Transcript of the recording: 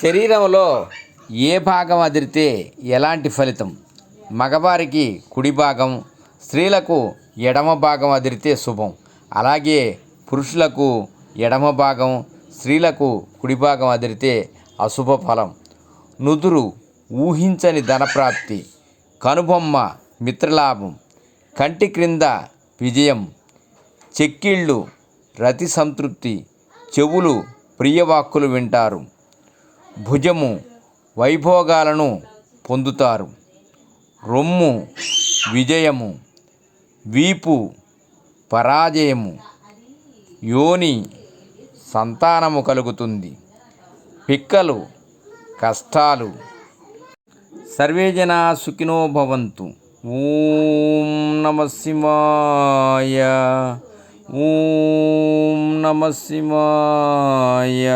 శరీరంలో ఏ భాగం అదిరితే ఎలాంటి ఫలితం? మగవారికి కుడి భాగం, స్త్రీలకు ఎడమ భాగం అదిరితే శుభం. అలాగే పురుషులకు ఎడమ భాగం, స్త్రీలకు కుడి భాగం అదిరితే అశుభ ఫలం. నుదురు ఊహించని ధనప్రాప్తి, కనుబొమ్మ మిత్రలాభం, కంటి క్రింద విజయం, చెక్కిళ్ళు రతి సంతృప్తి, చెవులు ప్రియవాక్కులు వింటారు, భుజము వైభోగాలను పొందుతారు, రొమ్ము విజయము, వీపు పరాజయము, యోని సంతానము కలుగుతుంది, పిక్కలు కష్టాలు. సర్వే జనా సుఖినో భవంతు. ఓం నమః శివాయ. ఓం నమః శివాయ.